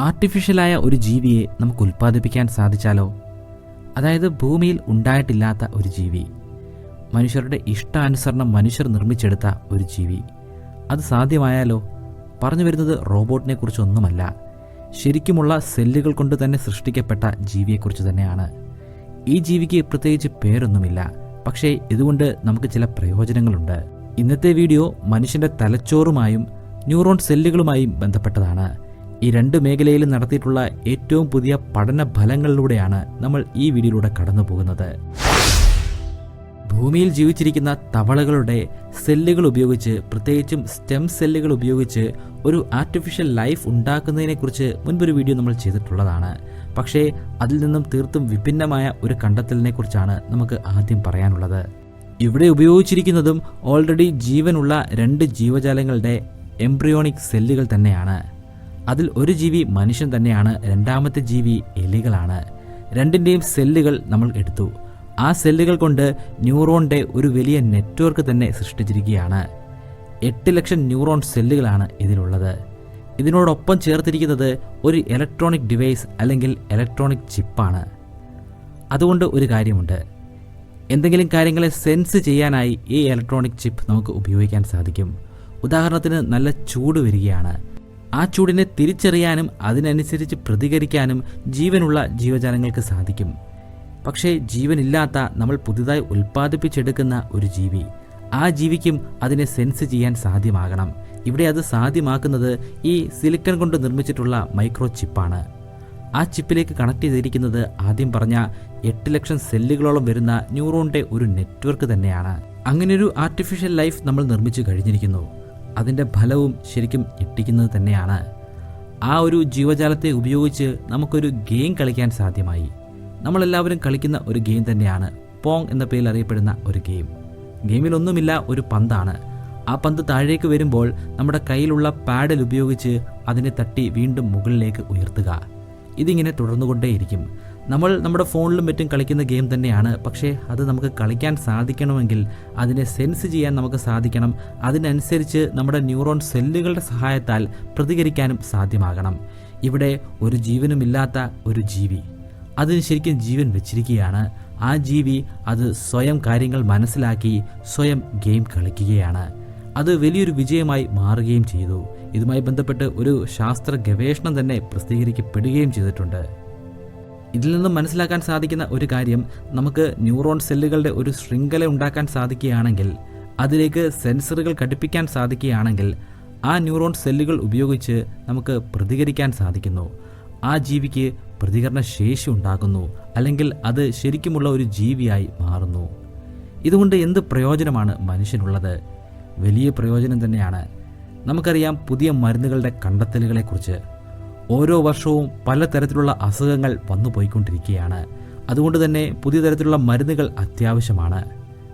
ആർട്ടിഫിഷ്യലായ ഒരു ജീവിയെ നമുക്ക് ഉൽപ്പാദിപ്പിക്കാൻ സാധിച്ചാലോ? അതായത് ഭൂമിയിൽ ഉണ്ടായിട്ടില്ലാത്ത ഒരു ജീവി, മനുഷ്യരുടെ ഇഷ്ടാനുസരണം മനുഷ്യർ നിർമ്മിച്ചെടുത്ത ഒരു ജീവി. അത് സാധ്യമായാലോ? പറഞ്ഞു വരുന്നത് റോബോട്ടിനെ കുറിച്ചൊന്നുമല്ല, ശരിക്കുമുള്ള സെല്ലുകൾ കൊണ്ട് തന്നെ സൃഷ്ടിക്കപ്പെട്ട ജീവിയെക്കുറിച്ച് തന്നെയാണ്. ഈ ജീവിക്ക് പ്രത്യേകിച്ച് പേരൊന്നുമില്ല, പക്ഷേ ഇതുകൊണ്ട് നമുക്ക് ചില പ്രയോജനങ്ങളുണ്ട്. ഇന്നത്തെ വീഡിയോ മനുഷ്യന്റെ തലച്ചോറുമായും ന്യൂറോൺ സെല്ലുകളുമായും ബന്ധപ്പെട്ടതാണ്. ഈ രണ്ട് മേഖലയിലും നടത്തിയിട്ടുള്ള ഏറ്റവും പുതിയ പഠന ഫലങ്ങളിലൂടെയാണ് നമ്മൾ ഈ വീഡിയോയിലൂടെ കടന്നു പോകുന്നത്. ഭൂമിയിൽ ജീവിച്ചിരിക്കുന്ന തവളകളുടെ സെല്ലുകൾ ഉപയോഗിച്ച്, പ്രത്യേകിച്ചും സ്റ്റെം സെല്ലുകൾ ഉപയോഗിച്ച് ഒരു ആർട്ടിഫിഷ്യൽ ലൈഫ് ഉണ്ടാക്കുന്നതിനെക്കുറിച്ച് മുൻപൊരു വീഡിയോ നമ്മൾ ചെയ്തിട്ടുള്ളതാണ്. പക്ഷേ അതിൽ നിന്നും തീർത്തും വിഭിന്നമായ ഒരു കണ്ടെത്തലിനെ കുറിച്ചാണ് നമുക്ക് ആദ്യം പറയാനുള്ളത്. ഇവിടെ ഉപയോഗിച്ചിരിക്കുന്നതും ഓൾറെഡി ജീവനുള്ള രണ്ട് ജീവജാലങ്ങളുടെ എംബ്രിയോണിക് സെല്ലുകൾ തന്നെയാണ്. അതിൽ ഒരു ജീവി മനുഷ്യൻ തന്നെയാണ്, രണ്ടാമത്തെ ജീവി എലികളാണ്. രണ്ടിൻ്റെയും സെല്ലുകൾ നമ്മൾ എടുത്തു. ആ സെല്ലുകൾ കൊണ്ട് ന്യൂറോണിൻ്റെ ഒരു വലിയ നെറ്റ്വർക്ക് തന്നെ സൃഷ്ടിച്ചിരിക്കുകയാണ്. 8 ലക്ഷം ന്യൂറോൺ സെല്ലുകളാണ് ഇതിലുള്ളത്. ഇതിനോടൊപ്പം ചേർത്തിരിക്കുന്നത് ഒരു ഇലക്ട്രോണിക് ഡിവൈസ് അല്ലെങ്കിൽ ഇലക്ട്രോണിക് ചിപ്പാണ്. അതുകൊണ്ട് ഒരു കാര്യമുണ്ട്, എന്തെങ്കിലും കാര്യങ്ങളെ സെൻസ് ചെയ്യാനായി ഈ ഇലക്ട്രോണിക് ചിപ്പ് നമുക്ക് ഉപയോഗിക്കാൻ സാധിക്കും. ഉദാഹരണത്തിന് നല്ല ചൂട് വരികയാണ്, ആ ചൂടിനെ തിരിച്ചറിയാനും അതിനനുസരിച്ച് പ്രതികരിക്കാനും ജീവനുള്ള ജീവജാലങ്ങൾക്ക് സാധിക്കും. പക്ഷേ ജീവനില്ലാത്ത നമ്മൾ പുതുതായി ഉൽപ്പാദിപ്പിച്ചെടുക്കുന്ന ഒരു ജീവി, ആ ജീവിക്കും അതിനെ സെൻസ് ചെയ്യാൻ സാധ്യമാകണം. ഇവിടെ അത് സാധ്യമാക്കുന്നത് ഈ സിലിക്കൺ കൊണ്ട് നിർമ്മിച്ചിട്ടുള്ള മൈക്രോ ചിപ്പാണ്. ആ ചിപ്പിലേക്ക് കണക്ട് ചെയ്തിരിക്കുന്നത് ആദ്യം പറഞ്ഞ 8 ലക്ഷം സെല്ലുകളോളം വരുന്ന ന്യൂറോണിൻ്റെ ഒരു നെറ്റ്വർക്ക് തന്നെയാണ്. അങ്ങനെയൊരു ആർട്ടിഫിഷ്യൽ ലൈഫ് നമ്മൾ നിർമ്മിച്ചു കഴിഞ്ഞിരിക്കുന്നു. അതിൻ്റെ ഫലവും ശരിക്കും ഞെട്ടിക്കുന്നത് തന്നെയാണ്. ആ ഒരു ജീവജാലത്തെ ഉപയോഗിച്ച് നമുക്കൊരു ഗെയിം കളിക്കാൻ സാധ്യമായി. നമ്മളെല്ലാവരും കളിക്കുന്ന ഒരു ഗെയിം തന്നെയാണ് പോങ് എന്ന പേരിൽ അറിയപ്പെടുന്ന ഒരു ഗെയിം. ഗെയിമിലൊന്നുമില്ല, ഒരു പന്താണ്. ആ പന്ത് താഴേക്ക് വരുമ്പോൾ നമ്മുടെ കയ്യിലുള്ള പാഡൽ ഉപയോഗിച്ച് അതിനെ തട്ടി വീണ്ടും മുകളിലേക്ക് ഉയർത്തുക. ഇതിങ്ങനെ തുടർന്നുകൊണ്ടേയിരിക്കും. നമ്മൾ നമ്മുടെ ഫോണിലും മറ്റും കളിക്കുന്ന ഗെയിം തന്നെയാണ്. പക്ഷേ അത് നമുക്ക് കളിക്കാൻ സാധിക്കണമെങ്കിൽ അതിനെ സെൻസ് ചെയ്യാൻ നമുക്ക് സാധിക്കണം. അതിനനുസരിച്ച് നമ്മുടെ ന്യൂറോൺ സെല്ലുകളുടെ സഹായത്താൽ പ്രതികരിക്കാനും സാധ്യമാകണം. ഇവിടെ ഒരു ജീവനുമില്ലാത്ത ഒരു ജീവി, അതിന് ശരിക്കും ജീവൻ വെച്ചിരിക്കുകയാണ്. ആ ജീവി അത് സ്വയം കാര്യങ്ങൾ മനസ്സിലാക്കി സ്വയം ഗെയിം കളിക്കുകയാണ്. അത് വലിയൊരു വിജയമായി മാറുകയും ചെയ്തു. ഇതുമായി ബന്ധപ്പെട്ട് ഒരു ശാസ്ത്ര ഗവേഷണം തന്നെ പ്രസിദ്ധീകരിക്കപ്പെടുകയും ചെയ്തിട്ടുണ്ട്. ഇതിൽ നിന്നും മനസ്സിലാക്കാൻ സാധിക്കുന്ന ഒരു കാര്യം, നമുക്ക് ന്യൂറോൺ സെല്ലുകളുടെ ഒരു ശൃംഖല ഉണ്ടാക്കാൻ സാധിക്കുകയാണെങ്കിൽ, അതിലേക്ക് സെൻസറുകൾ ഘടിപ്പിക്കാൻ സാധിക്കുകയാണെങ്കിൽ, ആ ന്യൂറോൺ സെല്ലുകൾ ഉപയോഗിച്ച് നമുക്ക് പ്രതികരിക്കാൻ സാധിക്കുന്നു. ആ ജീവിക്ക് പ്രതികരണ ശേഷി ഉണ്ടാകുന്നു, അല്ലെങ്കിൽ അത് ശരിക്കുമുള്ള ഒരു ജീവിയായി മാറുന്നു. ഇതുകൊണ്ട് എന്ത് പ്രയോജനമാണ് മനുഷ്യനുള്ളത്? വലിയ പ്രയോജനം തന്നെയാണ്. നമുക്കറിയാം പുതിയ മരുന്നുകളുടെ കണ്ടെത്തലുകളെക്കുറിച്ച്. ഓരോ വർഷവും പലതരത്തിലുള്ള അസുഖങ്ങൾ വന്നു പോയിക്കൊണ്ടിരിക്കുകയാണ്. അതുകൊണ്ട് തന്നെ പുതിയ തരത്തിലുള്ള മരുന്നുകൾ അത്യാവശ്യമാണ്,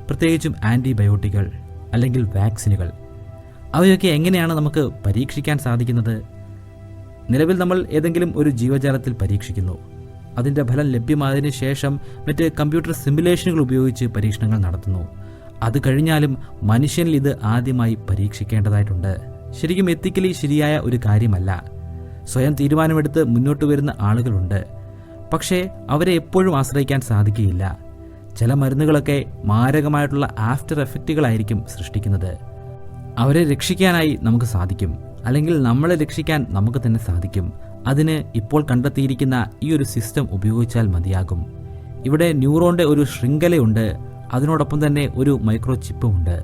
പ്രത്യേകിച്ചും ആൻറ്റിബയോട്ടിക്കുകൾ അല്ലെങ്കിൽ വാക്സിനുകൾ. അവയൊക്കെ എങ്ങനെയാണ് നമുക്ക് പരീക്ഷിക്കാൻ സാധിക്കുന്നത്? നിലവിൽ നമ്മൾ ഏതെങ്കിലും ഒരു ജീവജാലത്തിൽ പരീക്ഷിക്കുന്നു. അതിൻ്റെ ഫലം ലഭ്യമായതിനു ശേഷം മറ്റ് കമ്പ്യൂട്ടർ സിമുലേഷനുകൾ ഉപയോഗിച്ച് പരീക്ഷണങ്ങൾ നടത്തുന്നു. അത് കഴിഞ്ഞാലും മനുഷ്യനിൽ ഇത് ആദ്യമായി പരീക്ഷിക്കേണ്ടതായിട്ടുണ്ട്. ശരിക്കും എത്തിക്കലി ശരിയായ ഒരു കാര്യമല്ല. സ്വയം തീരുമാനമെടുത്ത് മുന്നോട്ട് വരുന്ന ആളുകളുണ്ട്, പക്ഷേ അവരെ എപ്പോഴും ആശ്രയിക്കാൻ സാധിക്കുകയില്ല. ചില മരുന്നുകളൊക്കെ മാരകമായിട്ടുള്ള ആഫ്റ്റർ എഫക്റ്റുകളായിരിക്കും സൃഷ്ടിക്കുന്നത്. അവരെ രക്ഷിക്കാനായി നമുക്ക് സാധിക്കും, അല്ലെങ്കിൽ നമ്മളെ രക്ഷിക്കാൻ നമുക്ക് തന്നെ സാധിക്കും. അതിന് ഇപ്പോൾ കണ്ടെത്തിയിരിക്കുന്ന ഈ ഒരു സിസ്റ്റം ഉപയോഗിച്ചാൽ മതിയാകും. ഇവിടെ ന്യൂറോണിൻ്റെ ഒരു ശൃംഖലയുണ്ട്, അതിനോടൊപ്പം തന്നെ ഒരു മൈക്രോ ചിപ്പും ഉണ്ട്.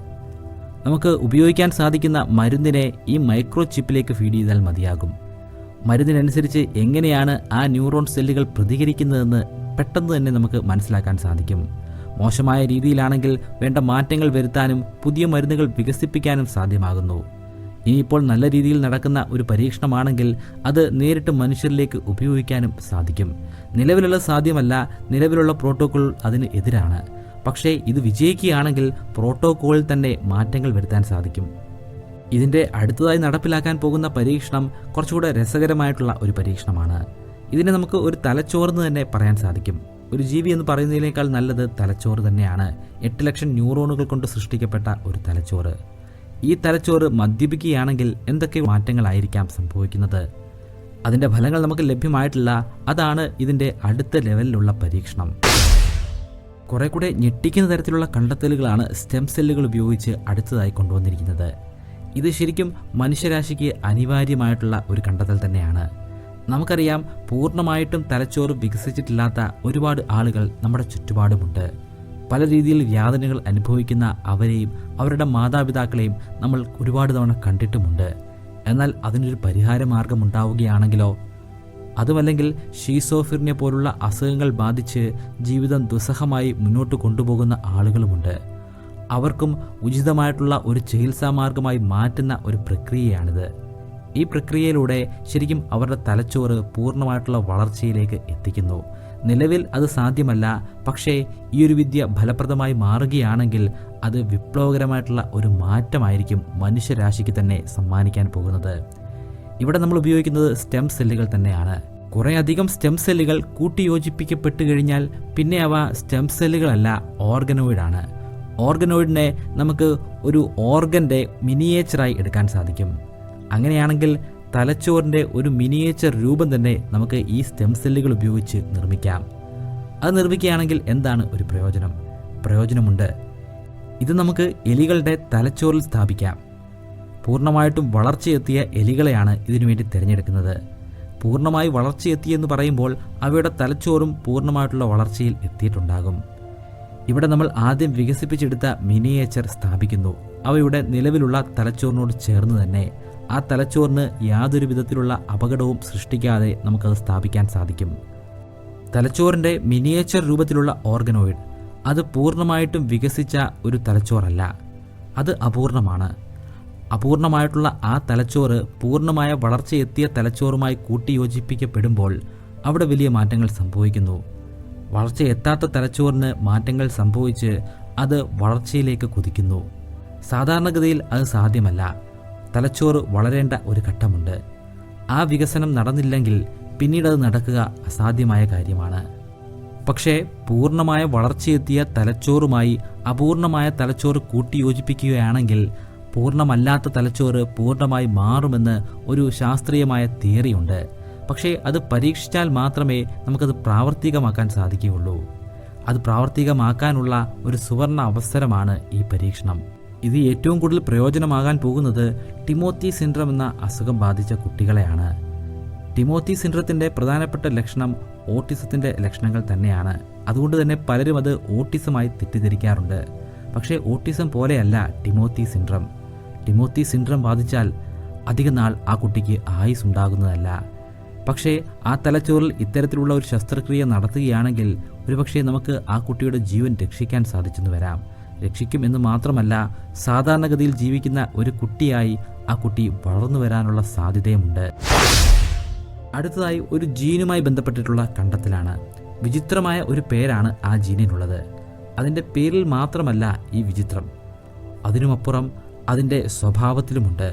നമുക്ക് ഉപയോഗിക്കാൻ സാധിക്കുന്ന മരുന്നിനെ ഈ മൈക്രോ ചിപ്പിലേക്ക് ഫീഡ് ചെയ്താൽ മതിയാകും. മരുന്നിനനുസരിച്ച് എങ്ങനെയാണ് ആ ന്യൂറോൺ സെല്ലുകൾ പ്രതികരിക്കുന്നതെന്ന് പെട്ടെന്ന് തന്നെ നമുക്ക് മനസ്സിലാക്കാൻ സാധിക്കും. മോശമായ രീതിയിലാണെങ്കിൽ വേണ്ട മാറ്റങ്ങൾ വരുത്താനും പുതിയ മരുന്നുകൾ വികസിപ്പിക്കാനും സാധ്യമാകുന്നു. ഇനിയിപ്പോൾ നല്ല രീതിയിൽ നടക്കുന്ന ഒരു പരീക്ഷണമാണെങ്കിൽ അത് നേരിട്ട് മനുഷ്യരിലേക്ക് ഉപയോഗിക്കാനും സാധിക്കും. നിലവിലുള്ള സാധ്യമല്ല, നിലവിലുള്ള പ്രോട്ടോക്കോൾ അതിന് എതിരാണ്. പക്ഷേ ഇത് വിജയിക്കുകയാണെങ്കിൽ പ്രോട്ടോക്കോളിൽ തന്നെ മാറ്റങ്ങൾ വരുത്താൻ സാധിക്കും. ഇതിൻ്റെ അടുത്തതായി നടപ്പിലാക്കാൻ പോകുന്ന പരീക്ഷണം കുറച്ചുകൂടെ രസകരമായിട്ടുള്ള ഒരു പരീക്ഷണമാണ്. ഇതിനെ നമുക്ക് ഒരു തലച്ചോറെന്ന് തന്നെ പറയാൻ സാധിക്കും. ഒരു ജീവി എന്ന് പറയുന്നതിനേക്കാൾ നല്ലത് തലച്ചോറ് തന്നെയാണ്. 8 ലക്ഷം ന്യൂറോണുകൾ കൊണ്ട് സൃഷ്ടിക്കപ്പെട്ട ഒരു തലച്ചോറ്. ഈ തലച്ചോറ് മദ്യപിക്കുകയാണെങ്കിൽ എന്തൊക്കെ മാറ്റങ്ങളായിരിക്കാം സംഭവിക്കുന്നത്? അതിൻ്റെ ഫലങ്ങൾ നമുക്ക് ലഭ്യമായിട്ടില്ല. അതാണ് ഇതിൻ്റെ അടുത്ത ലെവലിലുള്ള പരീക്ഷണം. കുറെ കൂടെ ഞെട്ടിക്കുന്ന തരത്തിലുള്ള കണ്ടെത്തലുകളാണ് സ്റ്റെം സെല്ലുകൾ ഉപയോഗിച്ച് അടുത്തതായി കൊണ്ടുവന്നിരിക്കുന്നത്. ഇത് ശരിക്കും മനുഷ്യരാശിക്ക് അനിവാര്യമായിട്ടുള്ള ഒരു കണ്ടെത്തൽ തന്നെയാണ്. നമുക്കറിയാം, പൂർണ്ണമായിട്ടും തലച്ചോറ് വികസിച്ചിട്ടില്ലാത്ത ഒരുപാട് ആളുകൾ നമ്മുടെ ചുറ്റുപാടുമുണ്ട്. പല രീതിയിൽ യാതനകൾ അനുഭവിക്കുന്ന അവരെയും അവരുടെ മാതാപിതാക്കളെയും നമ്മൾ ഒരുപാട് തവണ കണ്ടിട്ടുമുണ്ട്. എന്നാൽ അതിനൊരു പരിഹാര മാർഗം ഉണ്ടാവുകയാണെങ്കിലോ, അതുമല്ലെങ്കിൽ ഷീസോഫ്രീനിയ പോലുള്ള അസുഖങ്ങൾ ബാധിച്ച് ജീവിതം ദുസ്സഹമായി മുന്നോട്ട് കൊണ്ടുപോകുന്ന ആളുകളുമുണ്ട്. അവർക്കും ഉചിതമായിട്ടുള്ള ഒരു ചികിത്സാ മാർഗമായി മാറ്റുന്ന ഒരു പ്രക്രിയയാണിത്. ഈ പ്രക്രിയയിലൂടെ ശരിക്കും അവരുടെ തലച്ചോറ് പൂർണ്ണമായിട്ടുള്ള വളർച്ചയിലേക്ക് എത്തിക്കുന്നു. നിലവിൽ അത് സാധ്യമല്ല. പക്ഷേ ഈ ഒരു വിദ്യ ഫലപ്രദമായി മാറുകയാണെങ്കിൽ അത് വിപ്ലവകരമായിട്ടുള്ള ഒരു മാറ്റമായിരിക്കും മനുഷ്യരാശിക്ക് തന്നെ സമ്മാനിക്കാൻ പോകുന്നത്. ഇവിടെ നമ്മൾ ഉപയോഗിക്കുന്നത് സ്റ്റെം സെല്ലുകൾ തന്നെയാണ്. കുറേയധികം സ്റ്റെം സെല്ലുകൾ കൂട്ടിയോജിപ്പിക്കപ്പെട്ടു കഴിഞ്ഞാൽ പിന്നെ അവ സ്റ്റെം സെല്ലുകളല്ല, ഓർഗനോയിഡാണ്. ഓർഗനോയിഡിനെ നമുക്ക് ഒരു ഓർഗൻ്റെ മിനിയേച്ചറായി എടുക്കാൻ സാധിക്കും. അങ്ങനെയാണെങ്കിൽ തലച്ചോറിൻ്റെ ഒരു മിനിയേച്ചർ രൂപം തന്നെ നമുക്ക് ഈ സ്റ്റെം സെല്ലുകൾ ഉപയോഗിച്ച് നിർമ്മിക്കാം. അത് നിർമ്മിക്കുകയാണെങ്കിൽ എന്താണ് ഒരു പ്രയോജനമുണ്ട്. ഇത് നമുക്ക് എലികളുടെ തലച്ചോറിൽ സ്ഥാപിക്കാം. പൂർണ്ണമായിട്ടും വളർച്ചയെത്തിയ എലികളെയാണ് ഇതിനുവേണ്ടി തിരഞ്ഞെടുക്കുന്നത്. പൂർണ്ണമായി വളർച്ചയെത്തിയെന്ന് പറയുമ്പോൾ അവയുടെ തലച്ചോറും പൂർണ്ണമായിട്ടുള്ള വളർച്ചയിൽ എത്തിയിട്ടുണ്ടാകും. ഇവിടെ നമ്മൾ ആദ്യം വികസിപ്പിച്ചെടുത്ത മിനിയേച്ചർ സ്ഥാപിക്കുന്നു. അവയുടെ നിലവിലുള്ള തലച്ചോറിനോട് ചേർന്ന് തന്നെ. ആ തലച്ചോറിന് യാതൊരു വിധത്തിലുള്ള അപകടവും സൃഷ്ടിക്കാതെ നമുക്കത് സ്ഥാപിക്കാൻ സാധിക്കും. തലച്ചോറിൻ്റെ മിനിയേച്ചർ രൂപത്തിലുള്ള ഓർഗനോയിഡ് അത് പൂർണ്ണമായിട്ടും വികസിച്ച ഒരു തലച്ചോറല്ല, അത് അപൂർണമാണ്. അപൂർണമായിട്ടുള്ള ആ തലച്ചോറ് പൂർണ്ണമായ വളർച്ചയെത്തിയ തലച്ചോറുമായി കൂട്ടിയോജിപ്പിക്കപ്പെടുമ്പോൾ അവിടെ വലിയ മാറ്റങ്ങൾ സംഭവിക്കുന്നു. വളർച്ചയെത്താത്ത തലച്ചോറിന് മാറ്റങ്ങൾ സംഭവിച്ച് അത് വളർച്ചയിലേക്ക് കുതിക്കുന്നു. സാധാരണഗതിയിൽ അത് സാധ്യമല്ല. തലച്ചോറ് വളരേണ്ട ഒരു ഘട്ടമുണ്ട്. ആ വികസനം നടന്നില്ലെങ്കിൽ പിന്നീട് അത് നടക്കുക അസാധ്യമായ കാര്യമാണ്. പക്ഷേ പൂർണ്ണമായ വളർച്ചയെത്തിയ തലച്ചോറുമായി അപൂർണമായ തലച്ചോറ് കൂട്ടിയോജിപ്പിക്കുകയാണെങ്കിൽ പൂർണ്ണമല്ലാത്ത തലച്ചോറ് പൂർണ്ണമായി മാറുമെന്ന് ഒരു ശാസ്ത്രീയമായ തിയറിയുണ്ട്. പക്ഷേ അത് പരീക്ഷിച്ചാൽ മാത്രമേ നമുക്കത് പ്രാവർത്തികമാക്കാൻ സാധിക്കുകയുള്ളൂ. അത് പ്രാവർത്തികമാക്കാനുള്ള ഒരു സുവർണ അവസരമാണ് ഈ പരീക്ഷണം. ഇത് ഏറ്റവും കൂടുതൽ പ്രയോജനമാകാൻ പോകുന്നത് ടിമോത്തി സിൻഡ്രം എന്ന അസുഖം ബാധിച്ച കുട്ടികളെയാണ്. ടിമോത്തി സിൻഡ്രത്തിൻ്റെ പ്രധാനപ്പെട്ട ലക്ഷണം ഓട്ടിസത്തിൻ്റെ ലക്ഷണങ്ങൾ തന്നെയാണ്. അതുകൊണ്ട് തന്നെ പലരും അത് ഓട്ടിസമായി തെറ്റിദ്ധരിക്കാറുണ്ട്. പക്ഷേ ഓട്ടിസം പോലെയല്ല ടിമോത്തി സിൻഡ്രം. ടിമോത്തി സിൻഡ്രം ബാധിച്ചാൽ അധിക നാൾ ആ കുട്ടിക്ക് ആയുസ് ഉണ്ടാകുന്നതല്ല. പക്ഷേ ആ തലച്ചോറിൽ ഇത്തരത്തിലുള്ള ഒരു ശസ്ത്രക്രിയ നടത്തുകയാണെങ്കിൽ ഒരുപക്ഷെ നമുക്ക് ആ കുട്ടിയുടെ ജീവൻ രക്ഷിക്കാൻ സാധിച്ചെന്ന് വരാം. രക്ഷിക്കും എന്ന് മാത്രമല്ല, സാധാരണഗതിയിൽ ജീവിക്കുന്ന ഒരു കുട്ടിയായി ആ കുട്ടി വളർന്നു വരാനുള്ള സാധ്യതയുമുണ്ട്. അടുത്തതായി ഒരു ജീനുമായി ബന്ധപ്പെട്ടിട്ടുള്ള കണ്ടെത്തലാണ്. വിചിത്രമായ ഒരു പേരാണ് ആ ജീനിനുള്ളത്. അതിൻ്റെ പേരിൽ മാത്രമല്ല ഈ വിചിത്രം, അതിനുമപ്പുറം അതിൻ്റെ സ്വഭാവത്തിലുമുണ്ട്.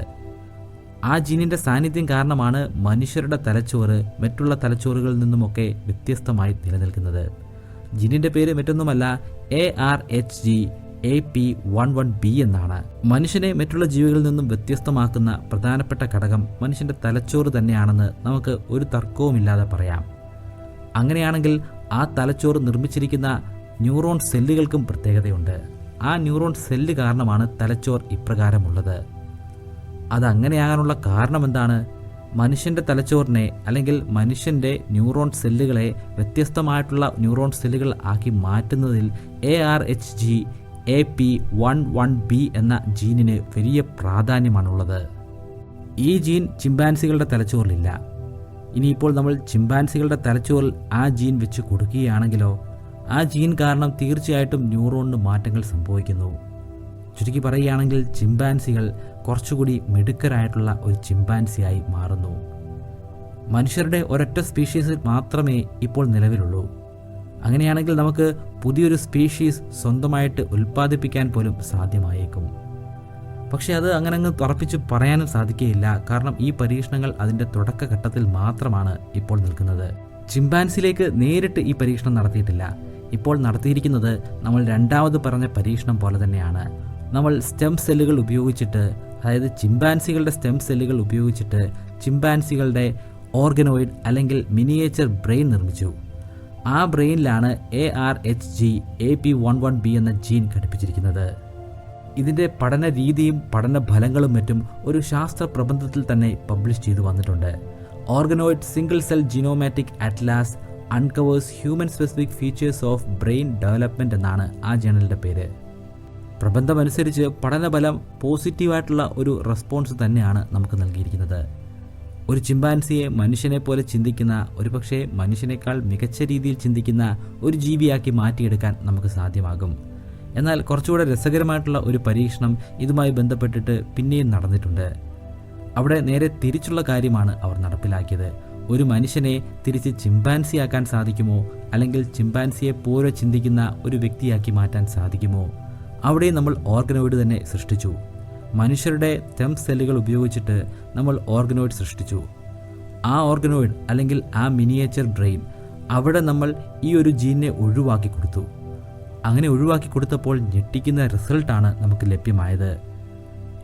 ആ ജീനിൻ്റെ സാന്നിധ്യം കാരണമാണ് മനുഷ്യരുടെ തലച്ചോറ് മറ്റുള്ള തലച്ചോറുകളിൽ നിന്നുമൊക്കെ വ്യത്യസ്തമായി നിലനിൽക്കുന്നത്. ജീനിൻ്റെ പേര് മറ്റൊന്നുമല്ല ARHGAP11B എന്നാണ്. മനുഷ്യനെ മറ്റുള്ള ജീവികളിൽ നിന്നും വ്യത്യസ്തമാക്കുന്ന പ്രധാനപ്പെട്ട ഘടകം മനുഷ്യൻ്റെ തലച്ചോറ് തന്നെയാണെന്ന് നമുക്ക് ഒരു തർക്കവുമില്ലാതെ പറയാം. അങ്ങനെയാണെങ്കിൽ ആ തലച്ചോറ് നിർമ്മിച്ചിരിക്കുന്ന ന്യൂറോൺ സെല്ലുകൾക്കും പ്രത്യേകതയുണ്ട്. ആ ന്യൂറോൺ സെല്ല് കാരണമാണ് തലച്ചോർ ഇപ്രകാരമുള്ളത്. അതങ്ങനെയാകാനുള്ള കാരണം എന്താണ്? മനുഷ്യൻ്റെ തലച്ചോറിനെ അല്ലെങ്കിൽ മനുഷ്യൻ്റെ ന്യൂറോൺ സെല്ലുകളെ വ്യത്യസ്തമായിട്ടുള്ള ന്യൂറോൺ സെല്ലുകൾ ആക്കി മാറ്റുന്നതിൽ ARHGAP11B എന്ന ജീനിന് വലിയ പ്രാധാന്യമാണുള്ളത്. ഈ ജീൻ ചിമ്പാൻസികളുടെ തലച്ചോറിലില്ല. ഇനിയിപ്പോൾ നമ്മൾ ചിമ്പാൻസികളുടെ തലച്ചോറിൽ ആ ജീൻ വെച്ച് കൊടുക്കുകയാണെങ്കിലോ, ആ ജീൻ കാരണം തീർച്ചയായിട്ടും ന്യൂറോണിന് മാറ്റങ്ങൾ സംഭവിക്കുന്നു. ചുരുക്കി പറയുകയാണെങ്കിൽ ചിമ്പാൻസികൾ കുറച്ചുകൂടി മിടുക്കരായിട്ടുള്ള ഒരു ചിമ്പാൻസിയായി മാറുന്നു. മനുഷ്യരുടെ ഒരൊറ്റ സ്പീഷീസിൽ മാത്രമേ ഇപ്പോൾ നിലവിലുള്ളൂ. അങ്ങനെയാണെങ്കിൽ നമുക്ക് പുതിയൊരു സ്പീഷീസ് സ്വന്തമായിട്ട് ഉൽപ്പാദിപ്പിക്കാൻ പോലും സാധ്യമായേക്കും. പക്ഷേ അത് അങ്ങനെ ഉറപ്പിച്ച് പറയാനും സാധിക്കുകയില്ല. കാരണം ഈ പരീക്ഷണങ്ങൾ അതിൻ്റെ തുടക്കഘട്ടത്തിൽ മാത്രമാണ് ഇപ്പോൾ നിൽക്കുന്നത്. ചിമ്പാൻസിലേക്ക് നേരിട്ട് ഈ പരീക്ഷണം നടത്തിയിട്ടില്ല. ഇപ്പോൾ നടത്തിയിരിക്കുന്നത് നമ്മൾ രണ്ടാമത് പറഞ്ഞ പരീക്ഷണം പോലെ തന്നെയാണ്. നമ്മൾ സ്റ്റെം സെല്ലുകൾ ഉപയോഗിച്ചിട്ട്, അതായത് ചിമ്പാൻസികളുടെ സ്റ്റെം സെല്ലുകൾ ഉപയോഗിച്ചിട്ട് ചിമ്പാൻസികളുടെ ഓർഗനോയിഡ് അല്ലെങ്കിൽ മിനിയേച്ചർ ബ്രെയിൻ നിർമ്മിച്ചു. ആ ബ്രെയിനിലാണ് ARHGAP11B എന്ന ജീൻ ഘടിപ്പിച്ചിരിക്കുന്നത്. ഇതിൻ്റെ പഠന രീതിയും പഠന ഫലങ്ങളും മറ്റും ഒരു ശാസ്ത്ര പ്രബന്ധത്തിൽ തന്നെ പബ്ലിഷ് ചെയ്തു വന്നിട്ടുണ്ട്. Organoid single cell genomic atlas uncovers human specific features of brain development എന്നാണ് ആ ജേണലിൻ്റെ പേര്. പ്രബന്ധമനുസരിച്ച് പഠനഫലം പോസിറ്റീവായിട്ടുള്ള ഒരു റെസ്പോൺസ് തന്നെയാണ് നമുക്ക് നൽകിയിരിക്കുന്നത്. ഒരു ചിമ്പാൻസിയെ മനുഷ്യനെ പോലെ ചിന്തിക്കുന്ന, ഒരുപക്ഷെ മനുഷ്യനേക്കാൾ മികച്ച രീതിയിൽ ചിന്തിക്കുന്ന ഒരു ജീവിയാക്കി മാറ്റിയെടുക്കാൻ നമുക്ക് സാധ്യമാകും. എന്നാൽ കുറച്ചുകൂടെ രസകരമായിട്ടുള്ള ഒരു പരീക്ഷണം ഇതുമായി ബന്ധപ്പെട്ടിട്ട് പിന്നെയും നടന്നിട്ടുണ്ട്. അവിടെ നേരെ തിരിച്ചുള്ള കാര്യമാണ് അവർ നടപ്പിലാക്കിയത്. ഒരു മനുഷ്യനെ തിരിച്ച് ചിമ്പാൻസിയാക്കാൻ സാധിക്കുമോ, അല്ലെങ്കിൽ ചിമ്പാൻസിയെ പോലെ ചിന്തിക്കുന്ന ഒരു വ്യക്തിയാക്കി മാറ്റാൻ സാധിക്കുമോ? അവിടെ നമ്മൾ ഓർഗനോയിഡ് തന്നെ സൃഷ്ടിച്ചു. മനുഷ്യരുടെ സ്റ്റെം സെല്ലുകൾ ഉപയോഗിച്ചിട്ട് നമ്മൾ ഓർഗനോയിഡ് സൃഷ്ടിച്ചു. ആ ഓർഗനോയിഡ് അല്ലെങ്കിൽ ആ മിനിയേച്ചർ ബ്രെയിൻ, അവിടെ നമ്മൾ ഈ ഒരു ജീനിനെ ഒഴിവാക്കി കൊടുത്തു. അങ്ങനെ ഒഴിവാക്കി കൊടുത്തപ്പോൾ ഞെട്ടിക്കുന്ന റിസൾട്ടാണ് നമുക്ക് ലഭ്യമായത്.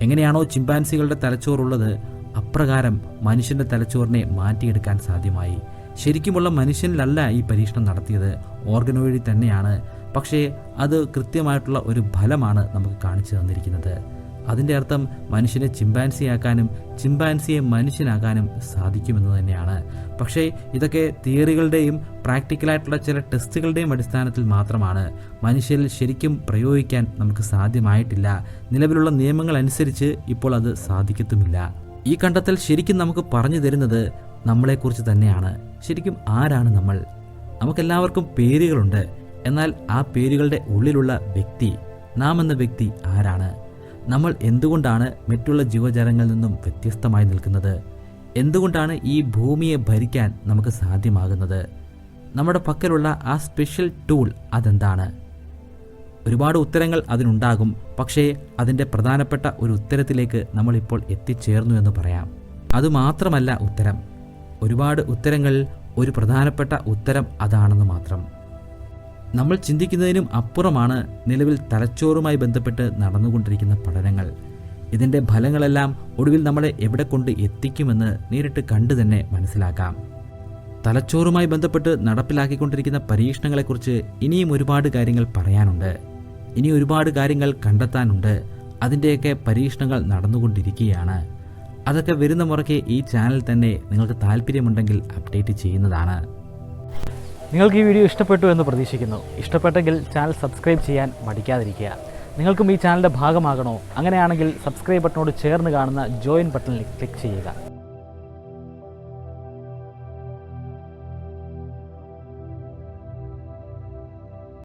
എങ്ങനെയാണോ ചിമ്പാൻസികളുടെ തലച്ചോറുള്ളത്, അപ്രകാരം മനുഷ്യൻ്റെ തലച്ചോറിനെ മാറ്റിയെടുക്കാൻ സാധ്യമായി. ശരിക്കുമുള്ള മനുഷ്യനിലല്ല ഈ പരീക്ഷണം നടത്തിയത്, ഓർഗനോയിഡിൽ തന്നെയാണ്. പക്ഷേ അത് കൃത്യമായിട്ടുള്ള ഒരു ഫലമാണ് നമുക്ക് കാണിച്ചു തന്നിരിക്കുന്നത്. അതിൻ്റെ അർത്ഥം മനുഷ്യനെ ചിമ്പാൻസിയാക്കാനും ചിമ്പാൻസിയെ മനുഷ്യനാക്കാനും സാധിക്കുമെന്ന് തന്നെയാണ്. പക്ഷേ ഇതൊക്കെ തിയറികളുടെയും പ്രാക്ടിക്കലായിട്ടുള്ള ചില ടെസ്റ്റുകളുടെയും അടിസ്ഥാനത്തിൽ മാത്രമാണ്. മനുഷ്യരിൽ ശരിക്കും പ്രയോഗിക്കാൻ നമുക്ക് സാധ്യമായിട്ടില്ല. നിലവിലുള്ള നിയമങ്ങൾ അനുസരിച്ച് ഇപ്പോൾ അത് സാധിക്കത്തുമില്ല. ഈ കണ്ടെത്തൽ ശരിക്കും നമുക്ക് പറഞ്ഞു തരുന്നത് നമ്മളെക്കുറിച്ച് തന്നെയാണ്. ശരിക്കും ആരാണ് നമ്മൾ? നമുക്കെല്ലാവർക്കും പേരുകളുണ്ട്. എന്നാൽ ആ പേരുകളുടെ ഉള്ളിലുള്ള വ്യക്തി, നാം എന്ന വ്യക്തി ആരാണ്? നമ്മൾ എന്തുകൊണ്ടാണ് മറ്റുള്ള ജീവജാലങ്ങളിൽ നിന്നും വ്യത്യസ്തമായി നിൽക്കുന്നത്? എന്തുകൊണ്ടാണ് ഈ ഭൂമിയെ ഭരിക്കാൻ നമുക്ക് സാധ്യമാകുന്നത്? നമ്മുടെ പക്കലുള്ള ആ സ്പെഷ്യൽ ടൂൾ അതെന്താണ്? ഒരുപാട് ഉത്തരങ്ങൾ അതിനുണ്ടാകും. പക്ഷേ അതിൻ്റെ പ്രധാനപ്പെട്ട ഒരു ഉത്തരത്തിലേക്ക് നമ്മളിപ്പോൾ എത്തിച്ചേർന്നു എന്ന് പറയാം. അതുമാത്രമല്ല ഉത്തരം. ഒരുപാട് ഉത്തരങ്ങളിൽ ഒരു പ്രധാനപ്പെട്ട ഉത്തരം അതാണെന്ന് മാത്രം. നമ്മൾ ചിന്തിക്കുന്നതിനും അപ്പുറമാണ് നിലവിൽ തലച്ചോറുമായി ബന്ധപ്പെട്ട് നടന്നുകൊണ്ടിരിക്കുന്ന പഠനങ്ങൾ. ഇതിൻ്റെ ഫലങ്ങളെല്ലാം ഒടുവിൽ നമ്മളെ എവിടെ കൊണ്ട് എത്തിക്കുമെന്ന് നേരിട്ട് കണ്ടു തന്നെ മനസ്സിലാക്കാം. തലച്ചോറുമായി ബന്ധപ്പെട്ട് നടപ്പിലാക്കിക്കൊണ്ടിരിക്കുന്ന പരീക്ഷണങ്ങളെക്കുറിച്ച് ഇനിയും ഒരുപാട് കാര്യങ്ങൾ പറയാനുണ്ട്. ഇനി ഒരുപാട് കാര്യങ്ങൾ കണ്ടെത്താനുണ്ട്. അതിൻ്റെയൊക്കെ പരീക്ഷണങ്ങൾ നടന്നുകൊണ്ടിരിക്കുകയാണ്. അതൊക്കെ വരുന്ന മുറയ്ക്ക് ഈ ചാനൽ തന്നെ നിങ്ങൾക്ക് താല്പര്യമുണ്ടെങ്കിൽ അപ്ഡേറ്റ് ചെയ്യുന്നതാണ്. നിങ്ങൾക്ക് ഈ വീഡിയോ ഇഷ്ടപ്പെട്ടു എന്ന് പ്രതീക്ഷിക്കുന്നു. ഇഷ്ടപ്പെട്ടെങ്കിൽ ചാനൽ സബ്സ്ക്രൈബ് ചെയ്യാൻ മടിക്കാതിരിക്കുക. നിങ്ങൾക്കും ഈ ചാനലിൻ്റെ ഭാഗമാകണോ? അങ്ങനെയാണെങ്കിൽ സബ്സ്ക്രൈബ് ബട്ടണോട് ചേർന്ന് കാണുന്ന ജോയിൻ ബട്ടണിൽ ക്ലിക്ക് ചെയ്യുക.